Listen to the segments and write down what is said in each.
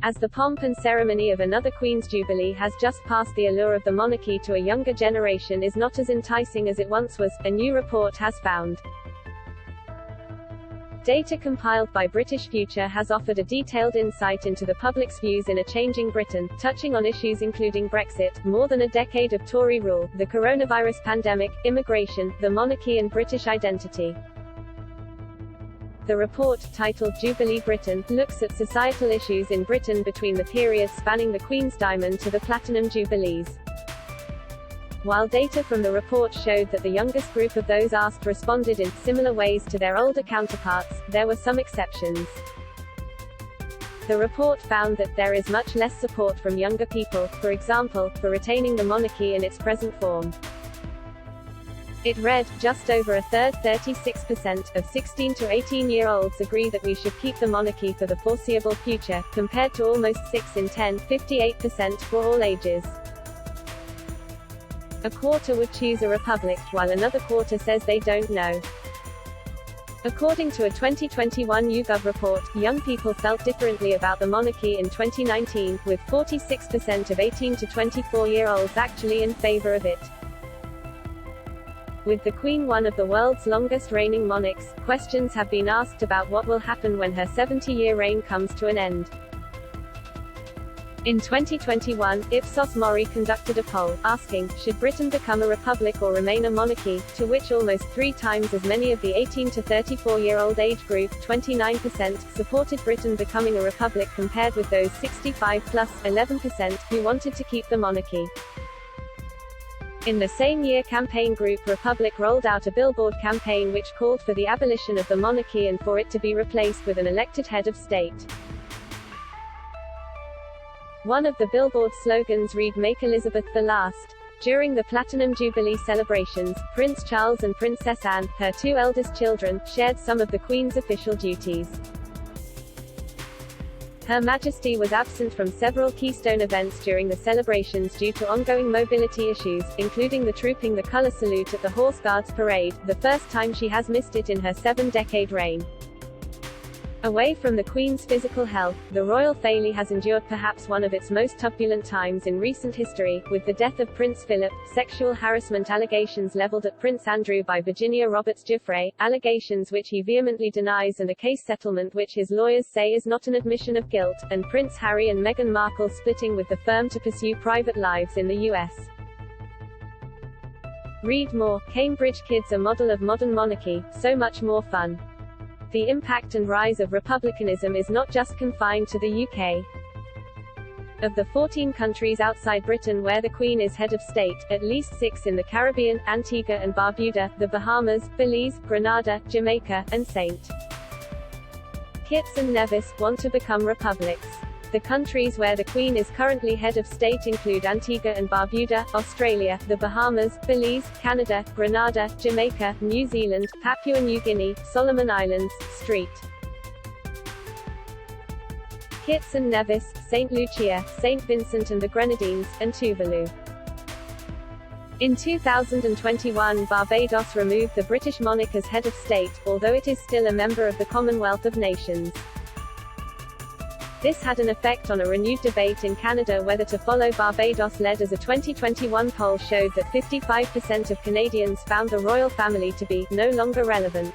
As the pomp and ceremony of another Queen's Jubilee has just passed, the allure of the monarchy to a younger generation is not as enticing as it once was, a new report has found. Data compiled by British Future has offered a detailed insight into the public's views in a changing Britain, touching on issues including Brexit, more than a decade of Tory rule, the coronavirus pandemic, immigration, the monarchy and British identity. The report, titled Jubilee Britain, looks at societal issues in Britain between the period spanning the Queen's Diamond to the Platinum Jubilees. While data from the report showed that the youngest group of those asked responded in similar ways to their older counterparts, there were some exceptions. The report found that there is much less support from younger people, for example, for retaining the monarchy in its present form. It read, just over a third, 36%, of 16 to 18-year-olds agree that we should keep the monarchy for the foreseeable future, compared to almost 6 in 10, 58%, for all ages. A quarter would choose a republic, while another quarter says they don't know. According to a 2021 YouGov report, young people felt differently about the monarchy in 2019, with 46% of 18 to 24-year-olds actually in favor of it. With the Queen one of the world's longest reigning monarchs, questions have been asked about what will happen when her 70-year reign comes to an end. In 2021, Ipsos Mori conducted a poll, asking, should Britain become a republic or remain a monarchy, to which almost 3 times as many of the 18 to 34-year-old age group, 29%, supported Britain becoming a republic compared with those 65 plus, 11%, who wanted to keep the monarchy. In the same year, campaign group Republic rolled out a billboard campaign which called for the abolition of the monarchy and for it to be replaced with an elected head of state. One of the billboard slogans read, "Make Elizabeth the Last." During the Platinum Jubilee celebrations, Prince Charles and Princess Anne, her 2 eldest children, shared some of the Queen's official duties. Her Majesty was absent from several keystone events during the celebrations due to ongoing mobility issues, including the trooping the colour salute at the Horse Guards Parade, the first time she has missed it in her 7-decade reign. Away from the Queen's physical health, the royal family has endured perhaps one of its most turbulent times in recent history, with the death of Prince Philip, sexual harassment allegations levelled at Prince Andrew by Virginia Roberts-Giuffre, allegations which he vehemently denies, and a case settlement which his lawyers say is not an admission of guilt, and Prince Harry and Meghan Markle splitting with the firm to pursue private lives in the US. Read more, Cambridge Kids, a model of modern monarchy, so much more fun. The impact and rise of republicanism is not just confined to the UK. Of the 14 countries outside Britain where the Queen is head of state, at least 6 in the Caribbean, Antigua and Barbuda, the Bahamas, Belize, Grenada, Jamaica, and St. Kitts and Nevis, want to become republics. The countries where the Queen is currently head of state include Antigua and Barbuda, Australia, the Bahamas, Belize, Canada, Grenada, Jamaica, New Zealand, Papua New Guinea, Solomon Islands, St. Kitts and Nevis, St. Lucia, St. Vincent and the Grenadines, and Tuvalu. In 2021, Barbados removed the British monarch as head of state, although it is still a member of the Commonwealth of Nations. This had an effect on a renewed debate in Canada whether to follow Barbados, led as a 2021 poll showed that 55% of Canadians found the royal family to be no longer relevant.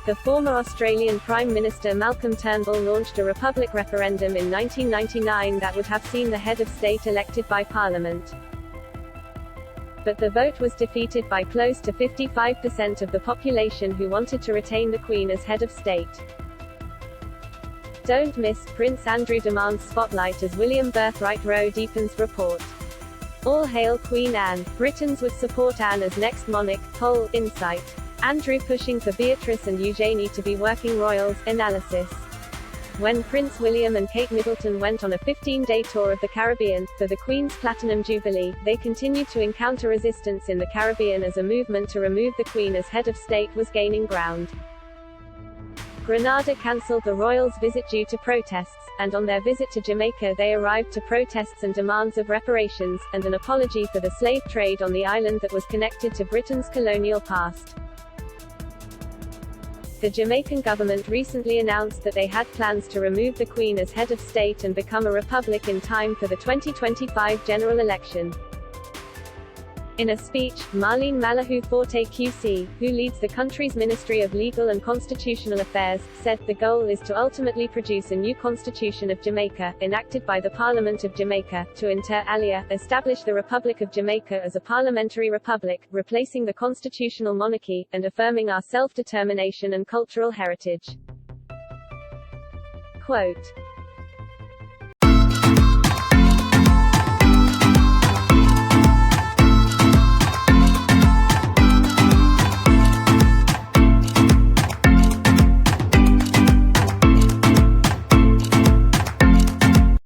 The former Australian Prime Minister Malcolm Turnbull launched a Republic referendum in 1999 that would have seen the head of state elected by Parliament. But the vote was defeated by close to 55% of the population who wanted to retain the Queen as head of state. Don't miss, Prince Andrew demands spotlight as William Birthright Row deepens report. All hail Queen Anne. Britons would support Anne as next monarch, poll, insight. Andrew pushing for Beatrice and Eugenie to be working royals, analysis. When Prince William and Kate Middleton went on a 15-day tour of the Caribbean, for the Queen's Platinum Jubilee, they continued to encounter resistance in the Caribbean as a movement to remove the Queen as head of state was gaining ground. Grenada cancelled the royals' visit due to protests, and on their visit to Jamaica they arrived to protests and demands of reparations, and an apology for the slave trade on the island that was connected to Britain's colonial past. The Jamaican government recently announced that they had plans to remove the Queen as head of state and become a republic in time for the 2025 general election. In a speech, Marlene Malahou Forte QC, who leads the country's Ministry of Legal and Constitutional Affairs, said, "The goal is to ultimately produce a new Constitution of Jamaica, enacted by the Parliament of Jamaica, to inter alia, establish the Republic of Jamaica as a parliamentary republic, replacing the constitutional monarchy, and affirming our self-determination and cultural heritage." Quote,